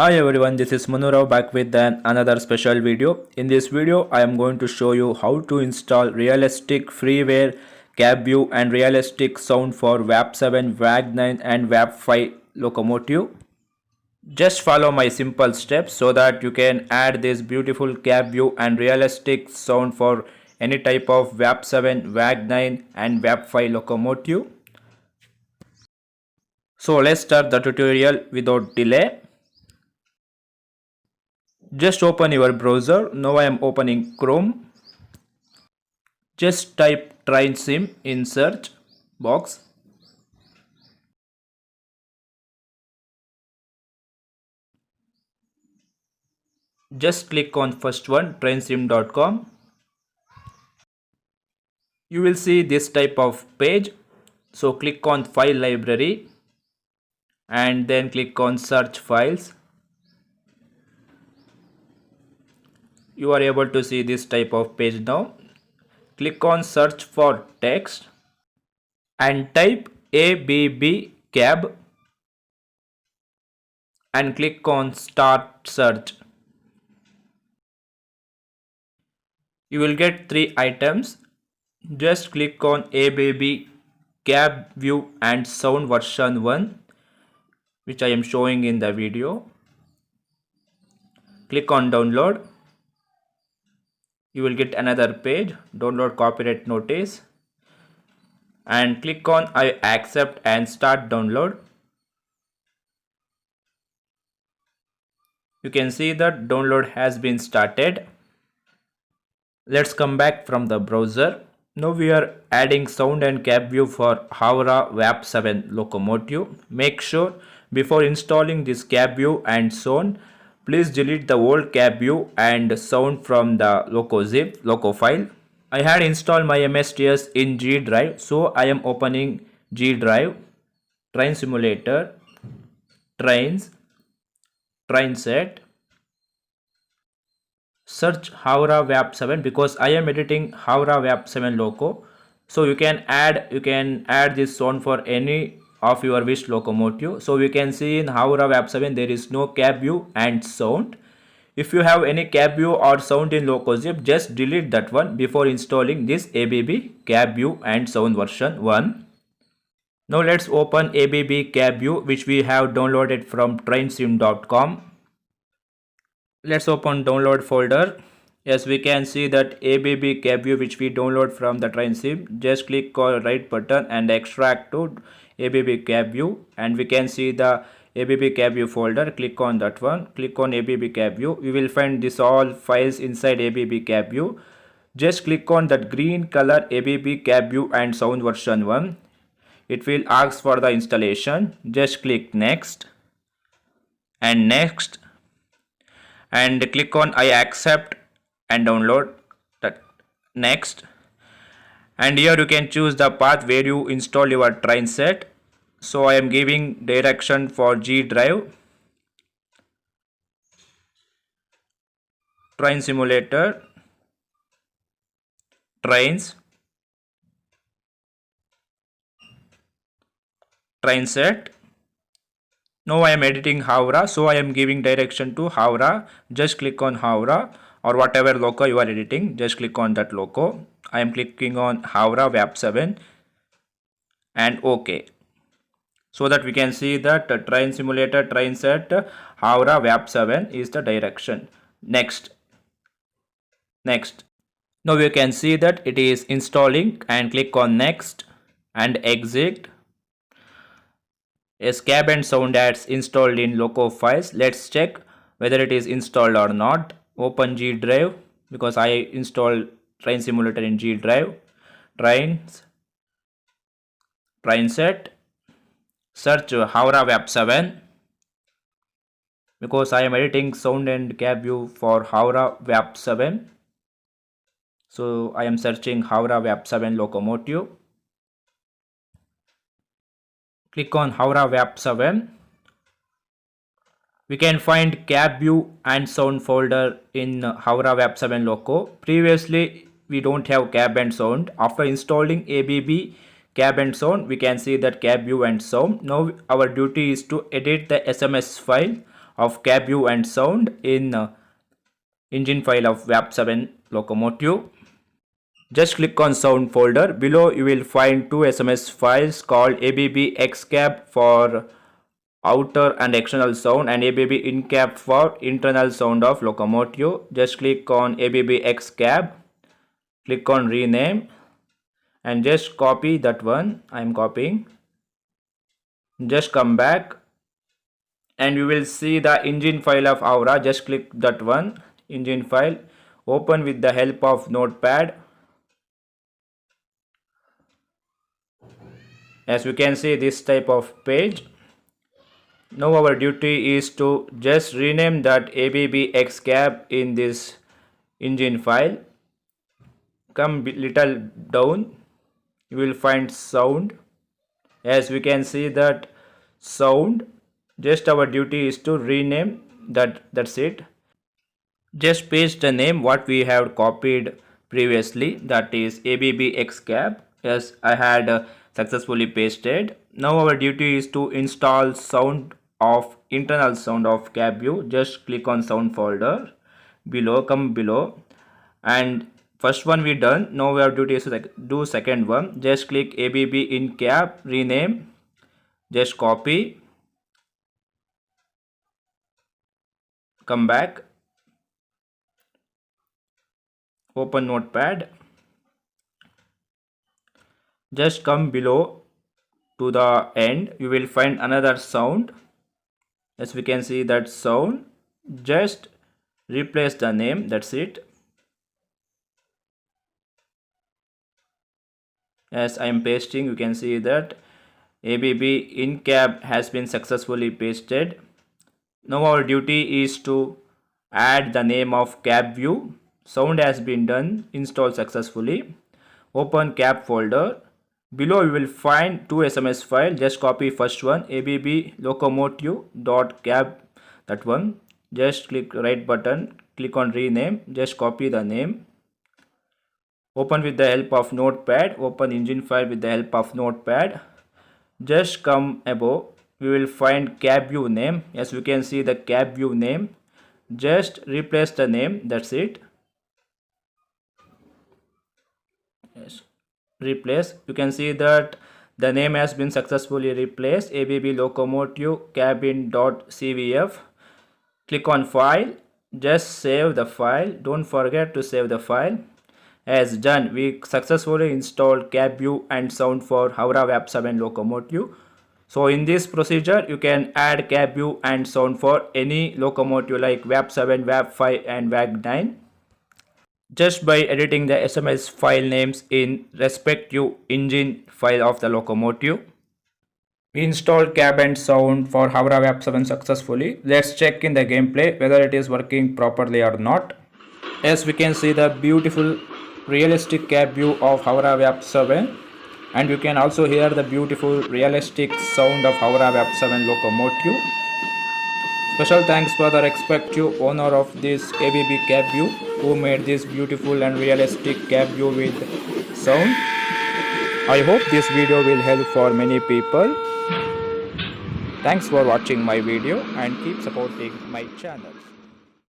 Hi everyone, this is Manu Rao back with another special video. In this video, I am going to show you how to install realistic freeware, cab view and realistic sound for VAP7, VAG9 and VAP5 locomotive. Just follow my simple steps so that you can add this beautiful cab view and realistic sound for any type of VAP7, VAG9 and VAP5 locomotive. So let's start the tutorial without delay. Just open your browser. Now I am opening Chrome. Just type TrainSim in search box. Just click on first one, trainsim.com. You will see this type of page. So click on file library and then click on search files. You are able to see this type of page now. Click on search for text and type ABB cab and click on start search. You will get 3 items. Just click on ABB cab view and sound version 1, which I am showing in the video. Click on download. You will get another page, download copyright notice, and click on I accept and start download. You can see that download has been started. Let's come back from the browser. Now we are adding sound and cab view for Howrah VAP7 locomotive. Make sure before installing this cab view and sound, please delete the old cab view and sound from the loco file. I had installed my MSTS in G drive, so I am opening G drive, train simulator, trains, train set. Search Howrah VAP7 because I am editing Howrah VAP7 loco. So you can add this sound for any of your wish locomotive. So we can see in Howrah VAP7 there is no cab view and sound. If you have any cab view or sound in LocoZip, just delete that one before installing this ABB cab view and sound version 1. Now let's open ABB cab view, which we have downloaded from trainsim.com. Let's open download folder. Yes, we can see that ABB cab view which we download from the TrainSim. Just click on right button and extract to ABB cab view, and we can see the ABB cab view folder. Click on that one. Click on ABB cab view. We will find this all files inside ABB cab view. Just click on that green color ABB cab view and sound version 1. It will ask for the installation. Just click next and next, and click on I accept and download that next. And here you can choose the path where you install your train set. So I am giving direction for G drive, train simulator, trains, train set. Now I am editing Howrah, so I am giving direction to Howrah. Just click on Howrah or whatever loco you are editing. Just click on that loco. I am clicking on Howrah VAP7 and OK. So that we can see that train simulator, train set, Howrah VAP7 is the direction. Next. Now you can see that it is installing, and click on next and exit. Yes, cab and sound ads installed in loco files. Let's check whether it is installed or not. Open G drive because I installed train simulator in G drive. Trains, train set. Search Howrah VAP7 because I am editing sound and cab view for Howrah VAP7. So I am searching Howrah VAP7 locomotive. Click on Howrah VAP7. We can find cab view and sound folder in Howrah VAP7 loco. Previously we don't have cab and sound. After installing ABB cab and sound, we can see that cab view and sound. Now our duty is to edit the SMS file of cab view and sound in engine file of VAP7 locomotive. Just click on sound folder. Below you will find two SMS files called ABB XCAB for outer and external sound and ABB InCab for internal sound of locomotive. Just click on ABB XCAB, click on rename and just copy that one. I am copying. Just come back and you will see the engine file of Aura. Just click that one, engine file, open with the help of notepad. As we can see, this type of page. Now our duty is to just rename that ABB XCAB in this engine file. Come little down, you will find sound. As we can see that sound, just our duty is to rename that's it. Just paste the name what we have copied previously, that is ABB XCAB. Yes, I had successfully pasted. Now our duty is to install sound of internal sound of cab view. Just click on sound folder. Below, come below, and first one we done. Now our duty is to do second one. Just click ABB InCab, rename, just copy, come back, open notepad, just come below to the end. You will find another sound. As we can see that sound, just replace the name, that's it. As I am pasting, you can see that ABB InCab has been successfully pasted. Now our duty is to add the name of cab view. Sound has been done, installed successfully. Open cab folder. Below you will find two SMS files. Just copy first one, ABB locomotive.cab, that one. Just click right button, click on rename, just copy the name. Open with the help of notepad, open engine file with the help of notepad. Just come above, we will find cab view name. As we can see the cab view name, just replace the name, that's it. Yes, replace. You can see that the name has been successfully replaced, ABB locomotive cabin.cvf. Click on file, just save the file. Don't forget to save the file. As done, we successfully installed cab view and sound for Howrah VAP7 locomotive. So in this procedure you can add cab view and sound for any locomotive like VAP7, VAP5 and VAG9 just by editing the SMS file names in respective engine file of the locomotive. We installed cab and sound for Howrah VAP7 successfully. Let's check in the gameplay whether it is working properly or not. As we can see the beautiful realistic cab view of Howrah VAP7, and you can also hear the beautiful realistic sound of Howrah VAP7 locomotive. Special thanks for the respective owner of this ABB cab view who made this beautiful and realistic cab view with sound. I hope this video will help for many people. Thanks for watching my video and keep supporting my channel.